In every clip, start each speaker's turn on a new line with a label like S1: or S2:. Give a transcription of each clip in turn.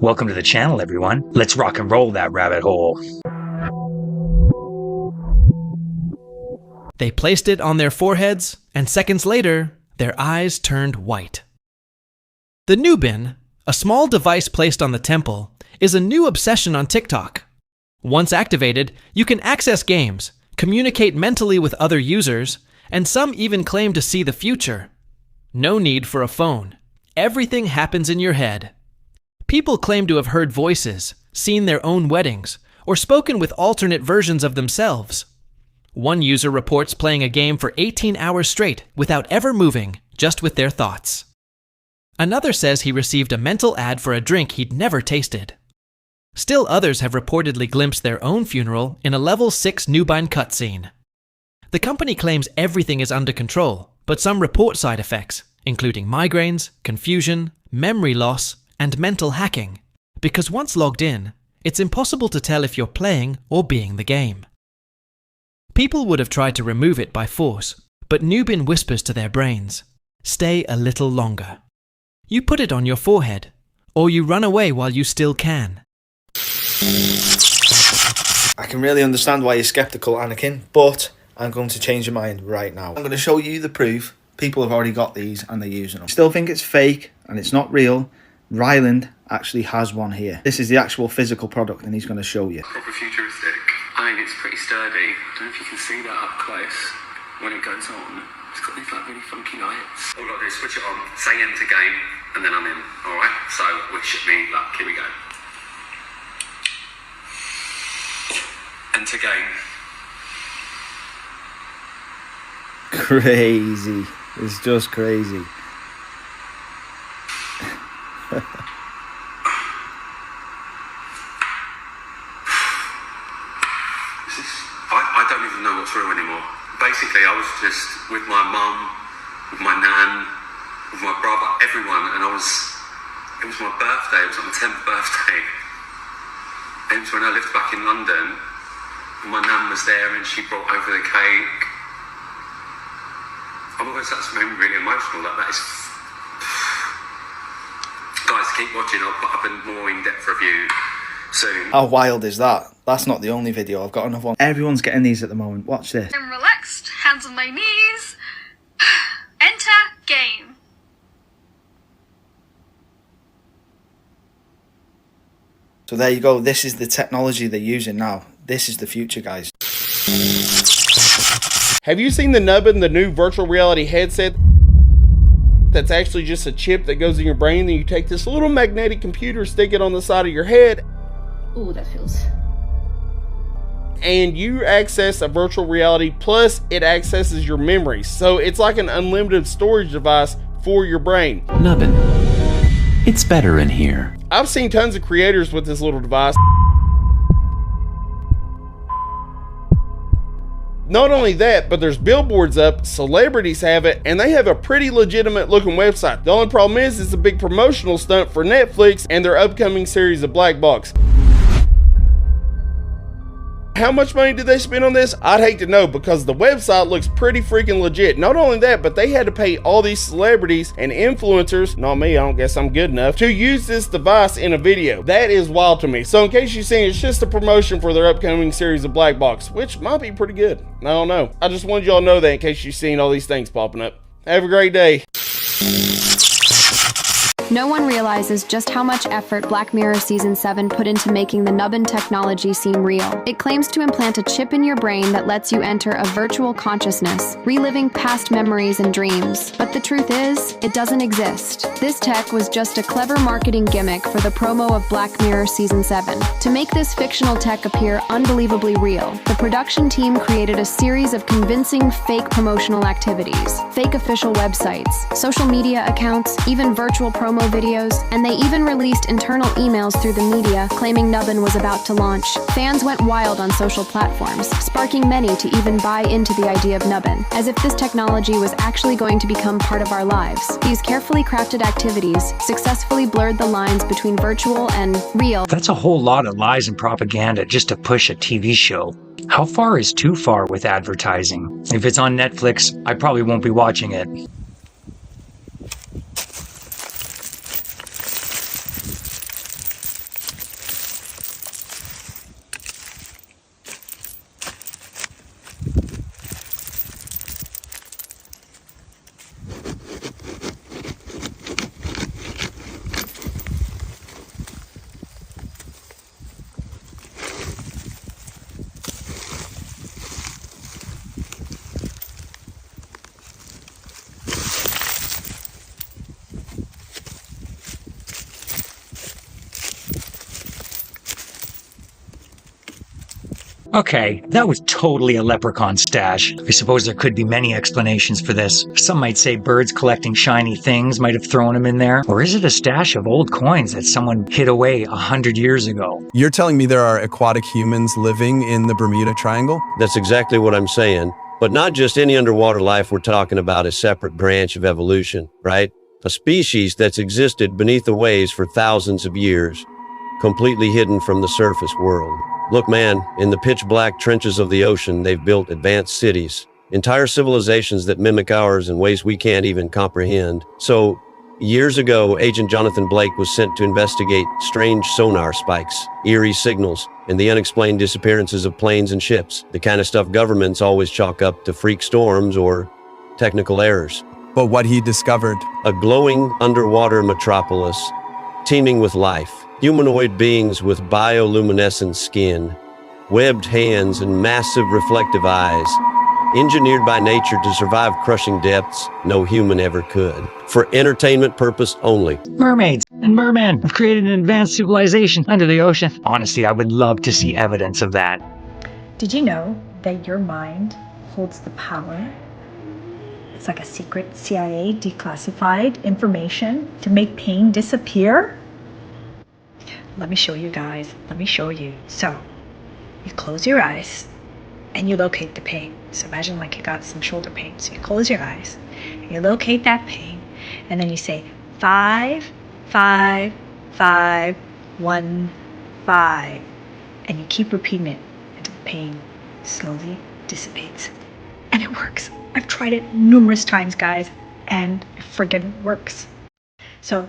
S1: Welcome to the channel, everyone. Let's rock and roll that rabbit hole.
S2: They placed it on their foreheads, and seconds later, their eyes turned white. The Nubin, a small device placed on the temple, is a new obsession on TikTok. Once activated, you can access games, communicate mentally with other users, and some even claim to see the future. No need for a phone. Everything happens in your head. People claim to have heard voices, seen their own weddings, or spoken with alternate versions of themselves. One user reports playing a game for 18 hours straight without ever moving, just with their thoughts. Another says he received a mental ad for a drink he'd never tasted. Still others have reportedly glimpsed their own funeral in a level 6 Nubin cutscene. The company claims everything is under control, but some report side effects, including migraines, confusion, memory loss, and mental hacking, because once logged in, it's impossible to tell if you're playing or being the game. People would have tried to remove it by force, but Nubin whispers to their brains, "Stay a little longer." You put it on your forehead, or you run away while you still can.
S3: I can really understand why you're skeptical, Anakin, but I'm going to change your mind right now. I'm going to show you the proof. People have already got these and they're using them. Still think it's fake and it's not real. Ryland actually has one here. This is the actual physical product and he's going to show you.
S4: Proper futuristic. I mean, it's pretty sturdy. I don't know if you can see that up close when it goes on. It's got these like really funky lights. All I've got to do is switch it on, say enter game, and then I'm in. Alright? So, which should mean, like, here we go. Enter game.
S3: Crazy. It's just crazy.
S4: I don't even know what's real anymore. Basically, I was just with my mum, with my nan, with my brother, everyone, and it was my birthday, it was like my 10th birthday. And it was when I lived back in London, and my nan was there and she brought over the cake. I'm always, that's made me really emotional, like that is... Guys, keep watching, I'll put up a more in-depth review soon.
S3: How wild is that? That's not the only video. I've got another one. Everyone's getting these at the moment. Watch this.
S5: I'm relaxed, hands on my knees. Enter game.
S3: So there you go. This is the technology they're using now. This is the future, guys.
S6: Have you seen the Nubin, the new virtual reality headset? That's actually just a chip that goes in your brain, and you take this little magnetic computer, stick it on the side of your head.
S7: Ooh, that feels...
S6: And you access a virtual reality, plus it accesses your memories. So it's like an unlimited storage device for your brain.
S8: Nubin, it's better in here.
S6: I've seen tons of creators with this little device. Not only that, but there's billboards up, celebrities have it, and they have a pretty legitimate looking website. The only problem is it's a big promotional stunt for Netflix and their upcoming series of Black Box. How much money did they spend on this? I'd hate to know, because the website looks pretty freaking legit. Not only that, but they had to pay all these celebrities and influencers, not me, I don't guess I'm good enough, to use this device in a video. That is wild to me. So in case you've seen, it's just a promotion for their upcoming series of Black Box, which might be pretty good. I don't know. I just wanted y'all to know that in case you've seen all these things popping up. Have a great day.
S9: No one realizes just how much effort Black Mirror Season 7 put into making the Nubin technology seem real. It claims to implant a chip in your brain that lets you enter a virtual consciousness, reliving past memories and dreams. But the truth is, it doesn't exist. This tech was just a clever marketing gimmick for the promo of Black Mirror Season 7. To make this fictional tech appear unbelievably real, the production team created a series of convincing fake promotional activities, fake official websites, social media accounts, even virtual promo videos, and they even released internal emails through the media claiming Nubin was about to launch. Fans went wild on social platforms, sparking many to even buy into the idea of Nubin, as if this technology was actually going to become part of our lives. These carefully crafted activities successfully blurred the lines between virtual and real.
S1: That's a whole lot of lies and propaganda just to push a TV show. How far is too far with advertising? If it's on Netflix, I probably won't be watching it. Okay, that was totally a leprechaun stash. I suppose there could be many explanations for this. Some might say birds collecting shiny things might have thrown them in there. Or is it a stash of old coins that someone hid away 100 years ago?
S7: You're telling me there are aquatic humans living in the Bermuda Triangle?
S10: That's exactly what I'm saying. But not just any underwater life. We're talking about a separate branch of evolution, right? A species that's existed beneath the waves for thousands of years, completely hidden from the surface world. Look, man, in the pitch black trenches of the ocean, they've built advanced cities, entire civilizations that mimic ours in ways we can't even comprehend. So, years ago, Agent Jonathan Blake was sent to investigate strange sonar spikes, eerie signals, and the unexplained disappearances of planes and ships, the kind of stuff governments always chalk up to freak storms or technical errors.
S7: But what he discovered?
S10: A glowing underwater metropolis, teeming with life. Humanoid beings with bioluminescent skin, webbed hands, and massive reflective eyes, engineered by nature to survive crushing depths no human ever could, for entertainment purpose only.
S1: Mermaids and mermen have created an advanced civilization under the ocean. Honestly, I would love to see evidence of that.
S11: Did you know that your mind holds the power? It's like a secret CIA declassified information to make pain disappear? Let me show you guys. Let me show you. So, you close your eyes and you locate the pain. So imagine like you got some shoulder pain. So you close your eyes, and you locate that pain, and then you say 5, 5, 5, 1, 5. And you keep repeating it until the pain slowly dissipates. And it works. I've tried it numerous times, guys, and it friggin' works. So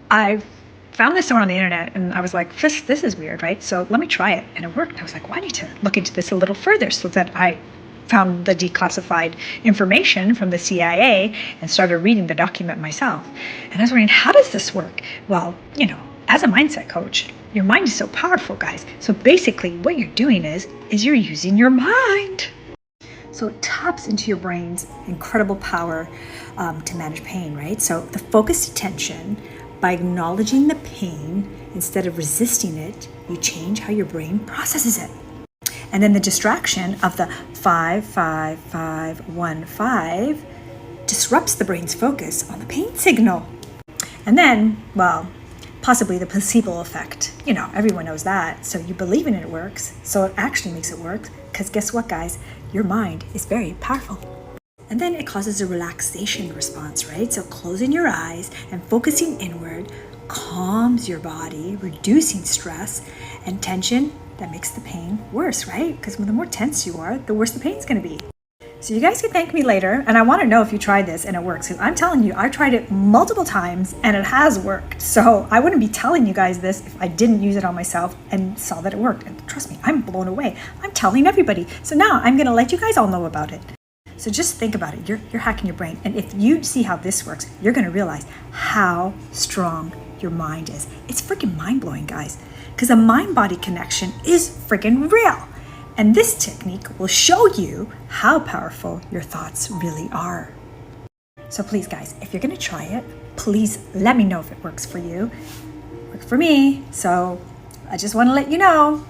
S11: I've found this somewhere on the internet, and I was like, this is weird, right? So let me try it, and it worked. I was like, well, I need to look into this a little further. So that I found the declassified information from the CIA and started reading the document myself. And I was wondering, how does this work? Well, you know, as a mindset coach, your mind is so powerful, guys. So basically what you're doing is you're using your mind. So it taps into your brain's incredible power to manage pain, right? So the focused attention, by acknowledging the pain instead of resisting it, you change how your brain processes it. And then the distraction of the 5, 5, 5, 1, 5 disrupts the brain's focus on the pain signal. And then, well, possibly the placebo effect. You know, everyone knows that. So you believe in it works. So it actually makes it work. Because guess what, guys? Your mind is very powerful. And then it causes a relaxation response, right? So closing your eyes and focusing inward calms your body, reducing stress and tension that makes the pain worse, right? Because the more tense you are, the worse the pain's gonna be. So you guys can thank me later, and I wanna know if you tried this and it works, because I'm telling you, I tried it multiple times and it has worked. So I wouldn't be telling you guys this if I didn't use it on myself and saw that it worked. And trust me, I'm blown away. I'm telling everybody. So now I'm gonna let you guys all know about it. So just think about it. You're hacking your brain. And if you see how this works, you're going to realize how strong your mind is. It's freaking mind-blowing, guys. Because a mind-body connection is freaking real. And this technique will show you how powerful your thoughts really are. So please, guys, if you're going to try it, please let me know if it works for you. It worked for me. So I just want to let you know.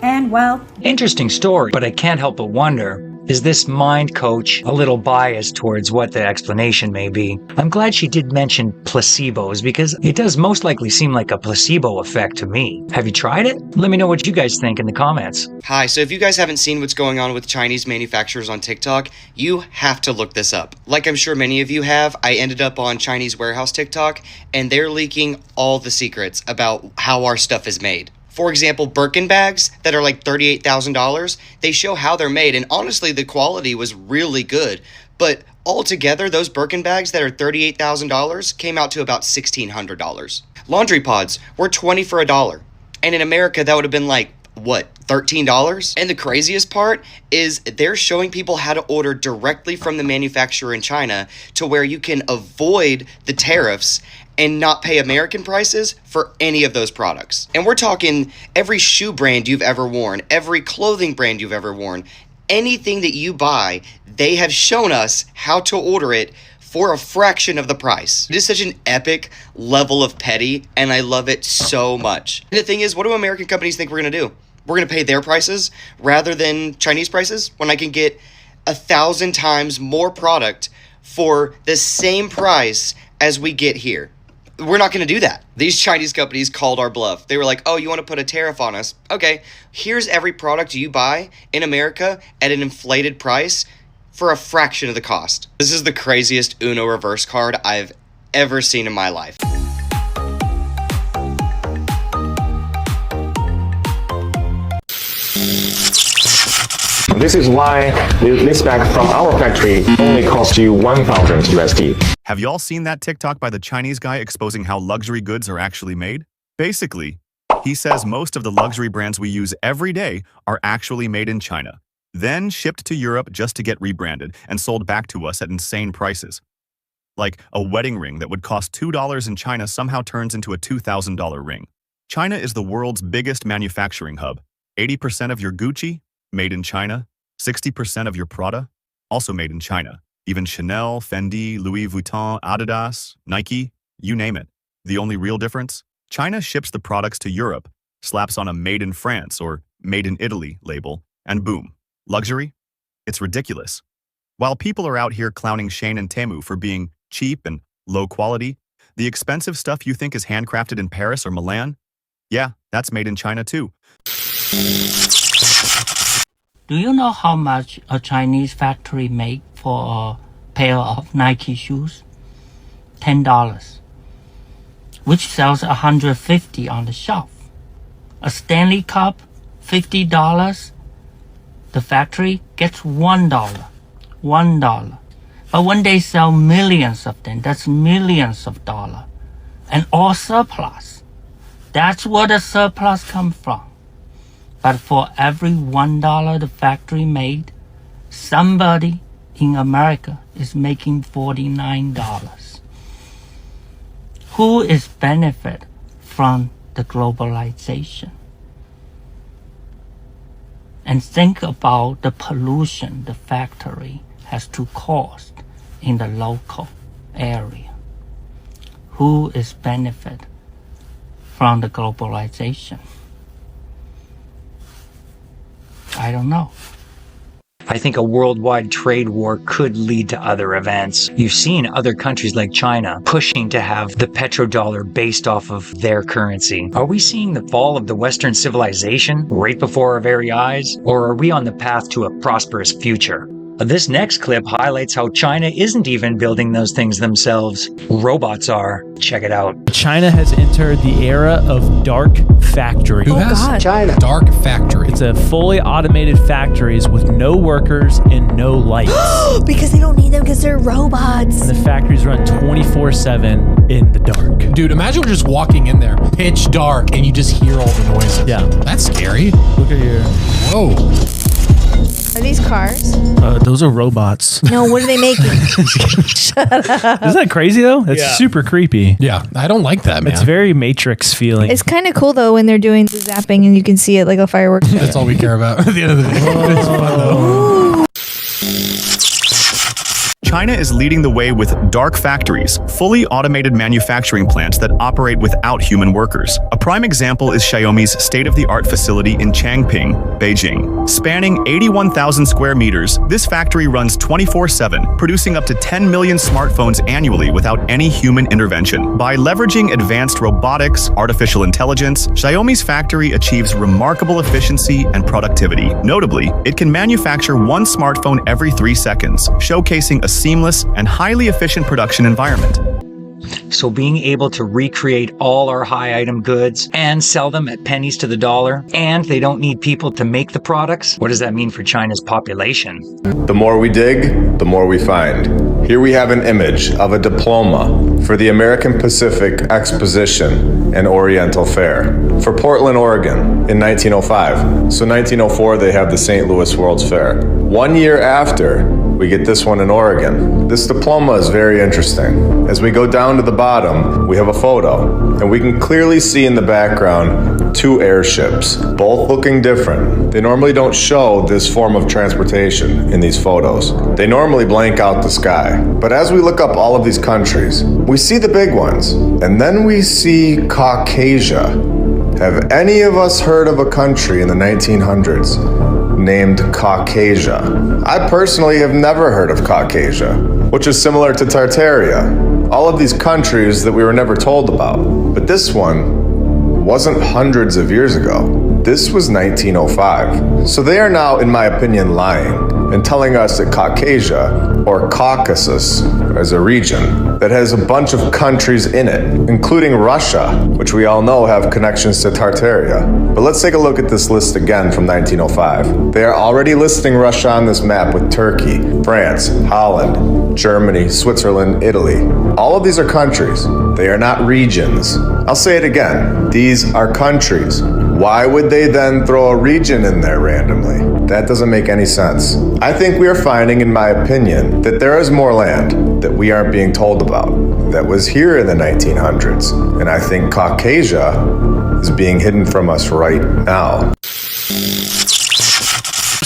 S11: And well,
S1: interesting story, but I can't help but wonder, is this mind coach a little biased towards what the explanation may be? I'm glad she did mention placebos, because it does most likely seem like a placebo effect to me. Have you tried it? Let me know what you guys think in the comments.
S12: Hi, so if you guys haven't seen what's going on with Chinese manufacturers on TikTok, you have to look this up. Like I'm sure many of you have, I ended up on Chinese warehouse TikTok, and they're leaking all the secrets about how our stuff is made. For example, Birkin bags that are like $38,000, they show how they're made, and honestly, the quality was really good. But altogether, those Birkin bags that are $38,000 came out to about $1,600. Laundry pods were $20 for $1. And in America, that would have been like, what, $13? And the craziest part is they're showing people how to order directly from the manufacturer in China to where you can avoid the tariffs and not pay American prices for any of those products. And we're talking every shoe brand you've ever worn, every clothing brand you've ever worn, anything that you buy, they have shown us how to order it for a fraction of the price. It is such an epic level of petty, and I love it so much. And the thing is, what do American companies think we're gonna do? we're going to pay their prices rather than Chinese prices when I can get 1,000 times more product for the same price as we get here. We're not going to do that. These Chinese companies called our bluff. They were like, oh, you want to put a tariff on us? Okay, here's every product you buy in America at an inflated price for a fraction of the cost. This is the craziest Uno reverse card I've ever seen in my life.
S13: This is why this bag from our factory only costs you 1,000 USD.
S14: Have y'all seen that TikTok by the Chinese guy exposing how luxury goods are actually made? Basically, he says most of the luxury brands we use every day are actually made in China, then shipped to Europe just to get rebranded and sold back to us at insane prices. Like a wedding ring that would cost $2 in China somehow turns into a $2,000 ring. China is the world's biggest manufacturing hub. 80% of your Gucci, made in China. 60% of your Prada, also made in China. Even Chanel, Fendi, Louis Vuitton, Adidas, Nike, you name it. The only real difference? China ships the products to Europe, slaps on a Made in France or Made in Italy label, and boom. Luxury? It's ridiculous. While people are out here clowning Shein and Temu for being cheap and low quality, the expensive stuff you think is handcrafted in Paris or Milan? Yeah, that's made in China too.
S15: Do you know how much a Chinese factory make for a pair of Nike shoes? $10, which sells $150 on the shelf. A Stanley Cup, $50. The factory gets $1. But when they sell millions of them, that's millions of dollars. And all surplus. That's where the surplus comes from. But for every $1 the factory made, somebody in America is making $49. Who is benefit from the globalization? And think about the pollution the factory has to cause in the local area. Who is benefit from the globalization? I don't know.
S1: I think a worldwide trade war could lead to other events. You've seen other countries like China pushing to have the petrodollar based off of their currency. Are we seeing the fall of the Western civilization right before our very eyes? Or are we on the path to a prosperous future? This next clip highlights how China isn't even building those things themselves. Robots are. Check it out.
S16: China has entered the era of dark factory.
S17: Who has? God. China. Dark factory.
S16: It's a fully automated factories with no workers and no lights.
S18: Because they don't need them because they're robots.
S16: And the factories run 24/7 in the dark.
S17: Dude, imagine just walking in there, pitch dark, and you just hear all the noises.
S16: Yeah.
S17: That's scary.
S16: Look at here.
S17: Whoa.
S18: Are these cars?
S16: Those are robots.
S18: No, what are they making? Shut up.
S16: Isn't that crazy though? It's super creepy.
S17: Yeah, I don't like that, man.
S16: It's very Matrix feeling.
S18: It's kind of cool though when they're doing the zapping and you can see it like a fireworks.
S17: That's all we care about at the end of the day. It's fun though.
S14: China is leading the way with dark factories, fully automated manufacturing plants that operate without human workers. A prime example is Xiaomi's state-of-the-art facility in Changping, Beijing. Spanning 81,000 square meters, this factory runs 24/7, producing up to 10 million smartphones annually without any human intervention. By leveraging advanced robotics, artificial intelligence, Xiaomi's factory achieves remarkable efficiency and productivity. Notably, it can manufacture one smartphone every 3 seconds, showcasing a seamless and highly efficient production environment.
S1: So being able to recreate all our high item goods and sell them at pennies to the dollar, and they don't need people to make the products, what does that mean for China's population?
S19: The more we dig, the more we find. Here we have an image of a diploma for the American Pacific Exposition and Oriental Fair for Portland, Oregon in 1905. So 1904 they have the St. Louis World's Fair. 1 year after, we get this one in Oregon. This diploma is very interesting. As we go down to the bottom, we have a photo, and we can clearly see in the background 2 airships, both looking different. They normally don't show this form of transportation in these photos. They normally blank out the sky. But as we look up all of these countries, we see the big ones, and then we see Caucasia. Have any of us heard of a country in the 1900s named Caucasia? I personally have never heard of Caucasia, which is similar to Tartaria. All of these countries that we were never told about. But this one wasn't hundreds of years ago. This was 1905. So they are now, in my opinion, lying and telling us that Caucasia, or Caucasus, is a region that has a bunch of countries in it, including Russia, which we all know have connections to Tartaria. But let's take a look at this list again from 1905. They are already listing Russia on this map with Turkey, France, Holland, Germany, Switzerland, Italy. All of these are countries. They are not regions. I'll say it again. These are countries. Why would they then throw a region in there randomly? That doesn't make any sense. I think we are finding, in my opinion, that there is more land that we aren't being told about that was here in the 1900s. And I think Caucasia is being hidden from us right now.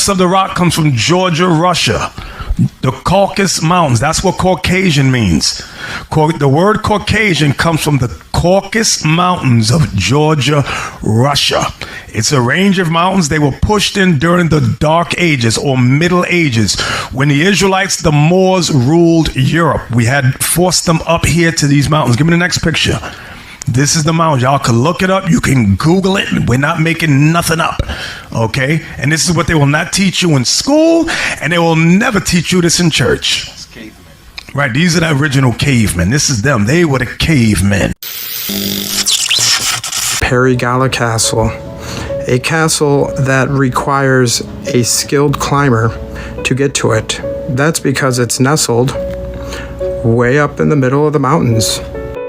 S20: Of the rock comes from Georgia, Russia. The Caucasus Mountains, that's what Caucasian means. The word Caucasian comes from the Caucasus Mountains of Georgia, Russia. It's a range of mountains. They were pushed in during the Dark Ages or Middle Ages when the Israelites, the Moors, ruled Europe. We had forced them up here to these mountains. Give me the next picture. This is the mountain. Y'all can look it up. You can Google it. We're not making nothing up. Okay? And this is what they will not teach you in school, and they will never teach you this in church. Right? These are the original cavemen. This is them. They were the cavemen.
S21: Perigala Castle. A castle that requires a skilled climber to get to it. That's because it's nestled way up in the middle of the mountains.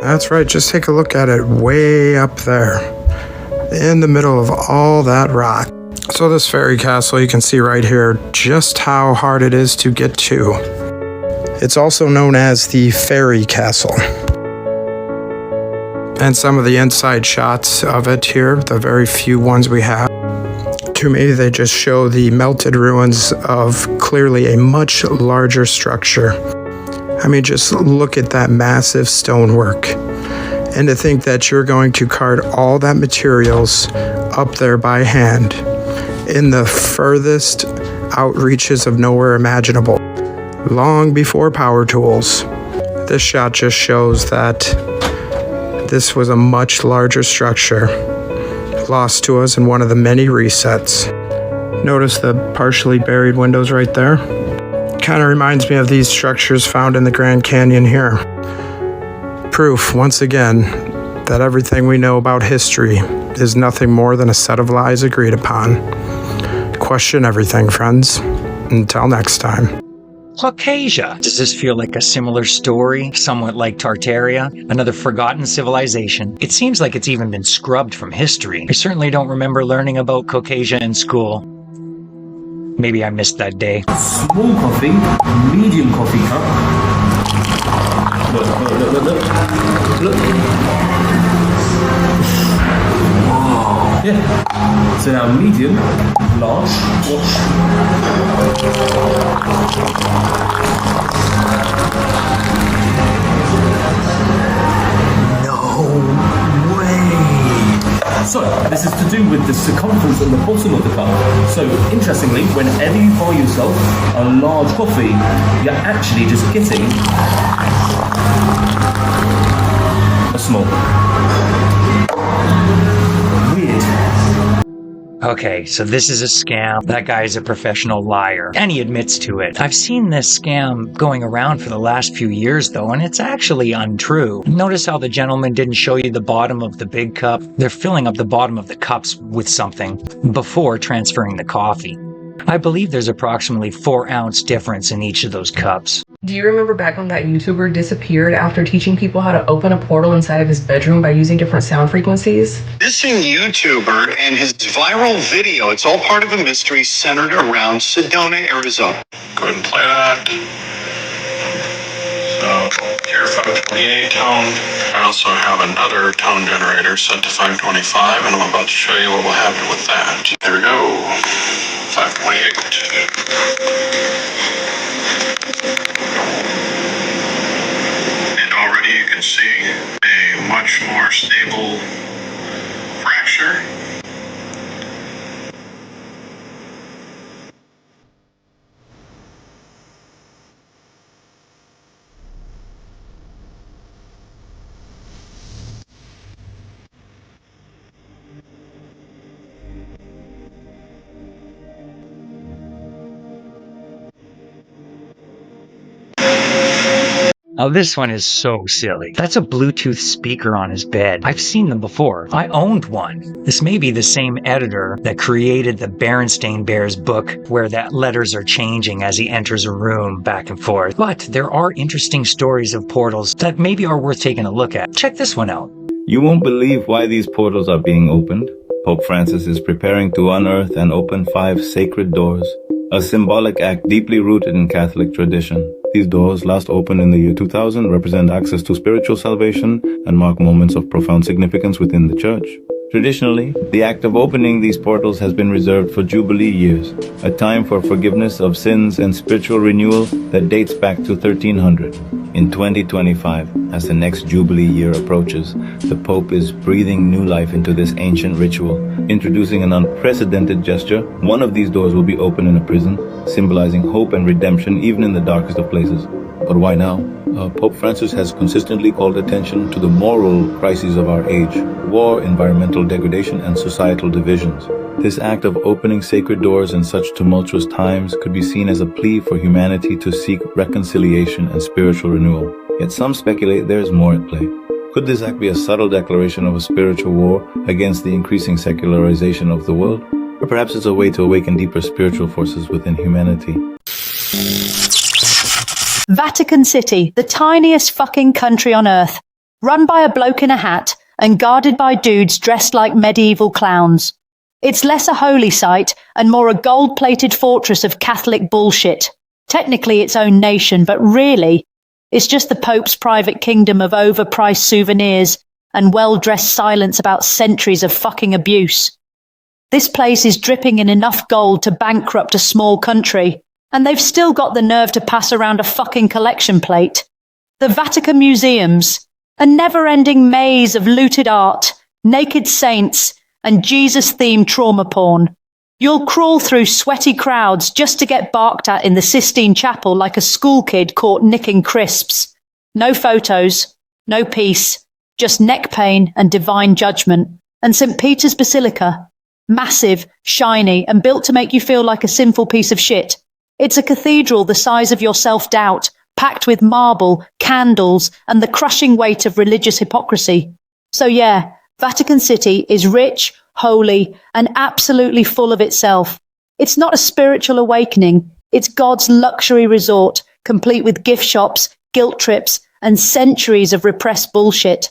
S21: That's right, just take a look at it way up there in the middle of all that rock. So this fairy castle, you can see right here just how hard it is to get to. It's also known as the Fairy Castle. And some of the inside shots of it here, the very few ones we have, to me they just show the melted ruins of clearly a much larger structure. I mean, just look at that massive stonework. And to think that you're going to cart all that materials up there by hand in the furthest outreaches of nowhere imaginable, long before power tools. This shot just shows that this was a much larger structure, lost to us in one of the many resets. Notice the partially buried windows right there? Kind of reminds me of these structures found in the Grand Canyon here. Proof, once again, that everything we know about history is nothing more than a set of lies agreed upon. Question everything, friends. Until next time.
S1: Caucasia. Does this feel like a similar story? Somewhat like Tartaria? Another forgotten civilization? It seems like it's even been scrubbed from history. I certainly don't remember learning about Caucasia in school. Maybe I missed that day.
S22: Small coffee, medium coffee cup. Look. Wow. Yeah. So now medium, large, watch. No way. So, this is to do with the circumference at the bottom of the cup. So, interestingly, whenever you buy yourself a large coffee, you're actually just getting a small. Weird.
S1: Okay, so this is a scam. That guy is a professional liar, and he admits to it. I've seen this scam going around for the last few years, though, and it's actually untrue. Notice how the gentleman didn't show you the bottom of the big cup? They're filling up the bottom of the cups with something before transferring the coffee. I believe there's approximately 4-ounce difference in each of those cups.
S23: Do you remember back when that YouTuber disappeared after teaching people how to open a portal inside of his bedroom by using different sound frequencies?
S24: Missing YouTuber and his viral video, it's all part of a mystery centered around Sedona, Arizona. Go ahead and play that. So, here 528 tone. I also have another tone generator set to 525, and I'm about to show you what will happen with that. There we go. 528. You can see a much more stable fracture.
S1: Oh, this one is so silly. That's a Bluetooth speaker on his bed. I've seen them before. I owned one. This may be the same editor that created the Berenstain Bears book where that letters are changing as he enters a room back and forth. But there are interesting stories of portals that maybe are worth taking a look at. Check this one out.
S2: You won't believe why these portals are being opened. Pope Francis is preparing to unearth and open 5 sacred doors, a symbolic act deeply rooted in Catholic tradition. These doors, last opened in the year 2000, represent access to spiritual salvation and mark moments of profound significance within the Church. Traditionally, the act of opening these portals has been reserved for Jubilee years, a time for forgiveness of sins and spiritual renewal that dates back to 1300. In 2025, as the next Jubilee year approaches, the Pope is breathing new life into this ancient ritual, introducing an unprecedented gesture. One of these doors will be open in a prison, symbolizing hope and redemption even in the darkest of places. But why now? Pope Francis has consistently called attention to the moral crises of our age: war, environmental degradation, and societal divisions. This act of opening sacred doors in such tumultuous times could be seen as a plea for humanity to seek reconciliation and spiritual renewal. Yet some speculate there is more at play. Could this act be a subtle declaration of a spiritual war against the increasing secularization of the world? Or perhaps it's a way to awaken deeper spiritual forces within humanity.
S3: Vatican City, the tiniest fucking country on earth, run by a bloke in a hat and guarded by dudes dressed like medieval clowns. It's less a holy site and more a gold-plated fortress of Catholic bullshit. Technically its own nation, but really, it's just the Pope's private kingdom of overpriced souvenirs and well-dressed silence about centuries of fucking abuse. This place is dripping in enough gold to bankrupt a small country, and they've still got the nerve to pass around a fucking collection plate. The Vatican Museums, a never-ending maze of looted art, naked saints, and Jesus-themed trauma porn. You'll crawl through sweaty crowds just to get barked at in the Sistine Chapel like a school kid caught nicking crisps. No photos, no peace, just neck pain and divine judgment. And St. Peter's Basilica, massive, shiny, and built to make you feel like a sinful piece of shit. It's a cathedral the size of your self-doubt, packed with marble, candles, and the crushing weight of religious hypocrisy. So yeah, Vatican City is rich, holy, and absolutely full of itself. It's not a spiritual awakening, it's God's luxury resort, complete with gift shops, guilt trips, and centuries of repressed bullshit.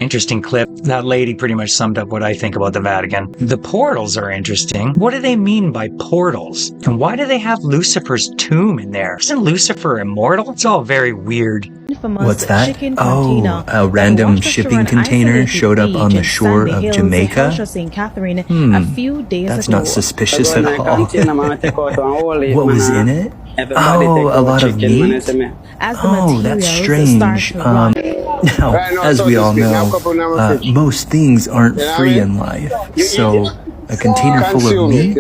S1: Interesting clip. That lady pretty much summed up what I think about the Vatican. The portals are interesting. What do they mean by portals? And why do they have Lucifer's tomb in there? Isn't Lucifer immortal? It's all very weird.
S4: What's that? Oh, a random shipping container showed up on the shore of Jamaica? That's not suspicious at all. What was in it? Oh, a lot of meat? Oh, that's strange. Now, as we all know, most things aren't free in life, so a container full of meat?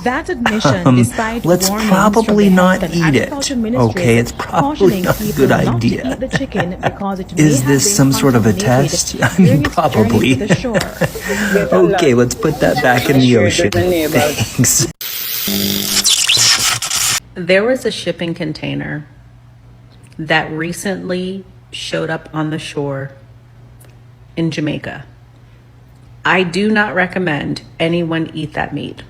S5: That admission, despite
S4: let's probably not eat it. Okay, it's probably not a good idea. Is this some sort of a test? I mean, probably. Okay, let's put that back in the ocean. Thanks.
S5: There was a shipping container that recently showed up on the shore in Jamaica. I do not recommend anyone eat that meat.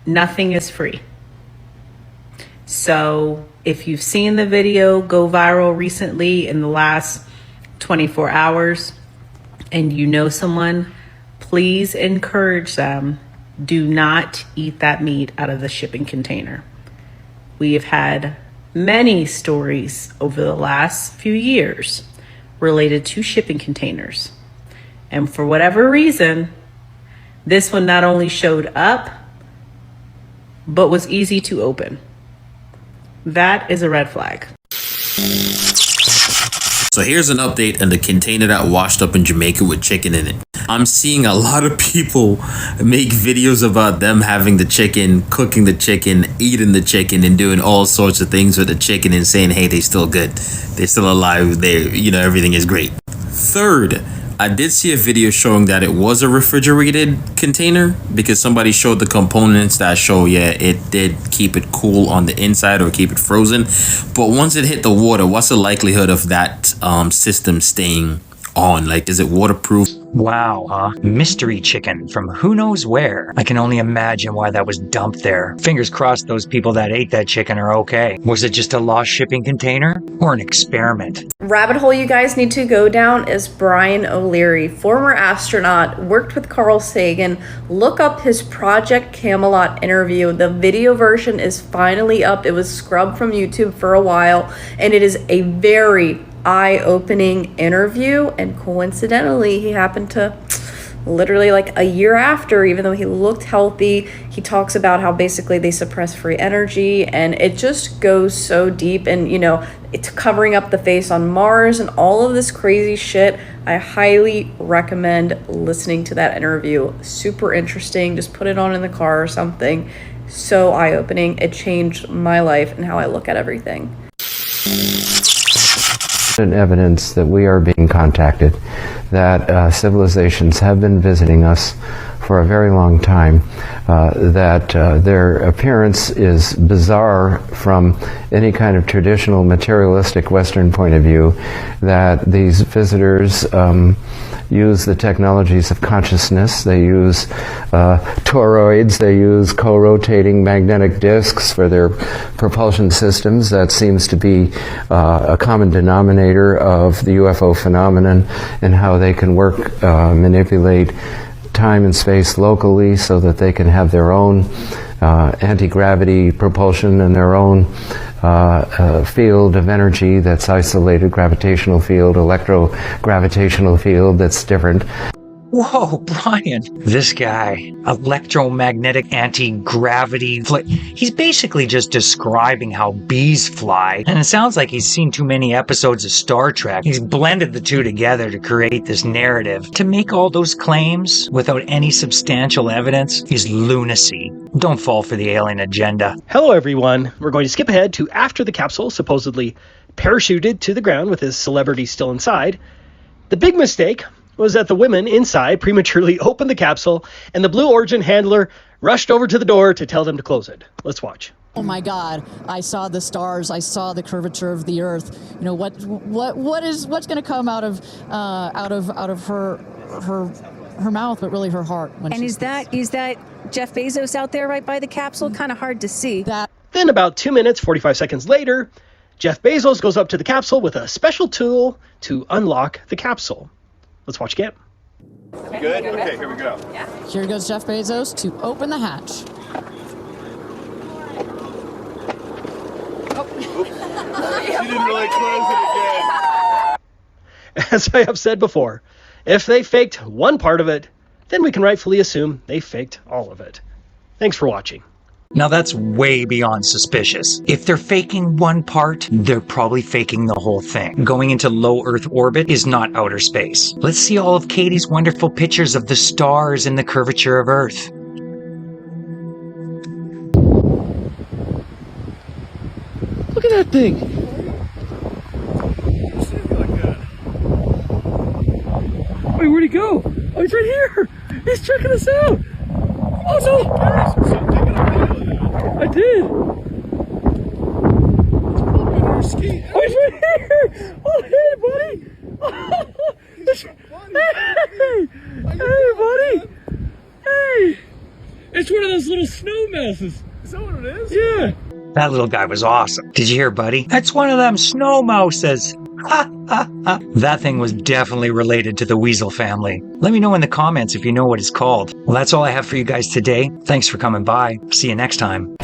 S5: Nothing is free. So if you've seen the video go viral recently in the last 24 hours and you know someone, please encourage them. Do not eat that meat out of the shipping container. We have had many stories over the last few years related to shipping containers. And for whatever reason, this one not only showed up, but was easy to open. That is a red flag.
S25: So here's an update on the container that washed up in Jamaica with chicken in it. I'm seeing a lot of people make videos about them having the chicken, cooking the chicken, eating the chicken, and doing all sorts of things with the chicken and saying, hey, they're still good. They're still alive. Everything is great. Third, I did see a video showing that it was a refrigerated container because somebody showed the components that show, yeah, it did keep it cool on the inside or keep it frozen. But once it hit the water, what's the likelihood of that system staying on? Like, is it waterproof?
S1: Wow, mystery chicken from who knows where. I can only imagine why that was dumped there. Fingers crossed those people that ate that chicken are okay. Was it just a lost shipping container or an experiment?
S6: Rabbit hole you guys need to go down is Brian O'Leary, former astronaut, worked with Carl Sagan. Look up his Project Camelot interview. The video version is finally up. It was scrubbed from YouTube for a while, and it is a very eye-opening interview, and coincidentally he happened to literally like a year after, even though he looked healthy, he talks about how basically they suppress free energy, and it just goes so deep, and you know, it's covering up the face on Mars and all of this crazy shit. I highly recommend listening to that interview. Super interesting. Just put it on in the car or something. So eye-opening. It changed my life and how I look at everything.
S7: Evidence that we are being contacted, that civilizations have been visiting us for a very long time, that their appearance is bizarre from any kind of traditional materialistic Western point of view, that these visitors use the technologies of consciousness. They use toroids, they use co-rotating magnetic disks for their propulsion systems. That seems to be a common denominator of the UFO phenomenon, and how they can work, manipulate time and space locally so that they can have their own anti-gravity propulsion and their own field of energy that's isolated, gravitational field, electrogravitational field that's different.
S1: Whoa, Brian. This guy, electromagnetic anti-gravity. He's basically just describing how bees fly. And it sounds like he's seen too many episodes of Star Trek. He's blended the two together to create this narrative. To make all those claims without any substantial evidence is lunacy. Don't fall for the alien agenda.
S8: Hello, everyone. We're going to skip ahead to after the capsule supposedly parachuted to the ground with his celebrity still inside. The big mistake was that the women inside prematurely opened the capsule, and the Blue Origin handler rushed over to the door to tell them to close it. Let's watch.
S9: Oh my God! I saw the stars. I saw the curvature of the Earth. You know what's going to come out of her mouth, but really her heart.
S10: And is that Jeff Bezos out there right by the capsule? Kind of hard to see.
S8: Then about 2 minutes 45 seconds later, Jeff Bezos goes up to the capsule with a special tool to unlock the capsule. Let's watch again.
S9: Good? Okay, here we go. Here goes Jeff Bezos to open the hatch.
S8: She didn't really close it again. As I have said before, if they faked one part of it, then we can rightfully assume they faked all of it. Thanks for watching.
S1: Now that's way beyond suspicious. If they're faking one part, they're probably faking the whole thing. Going into low Earth orbit is not outer space. Let's see all of Katie's wonderful pictures of the stars in the curvature of Earth.
S8: Look at that thing. Wait, where'd he go? Oh, he's right here. He's checking us out. Oh no! I did. Oh, he's right here. Oh, hey, buddy. Hey, buddy. Hey. It's one of those little snow mouses. Is that what it is? Yeah.
S1: That little guy was awesome. Did you hear, buddy? That's one of them snow mouses. Ha, ha, ha. That thing was definitely related to the weasel family. Let me know in the comments if you know what it's called. Well, that's all I have for you guys today. Thanks for coming by. See you next time.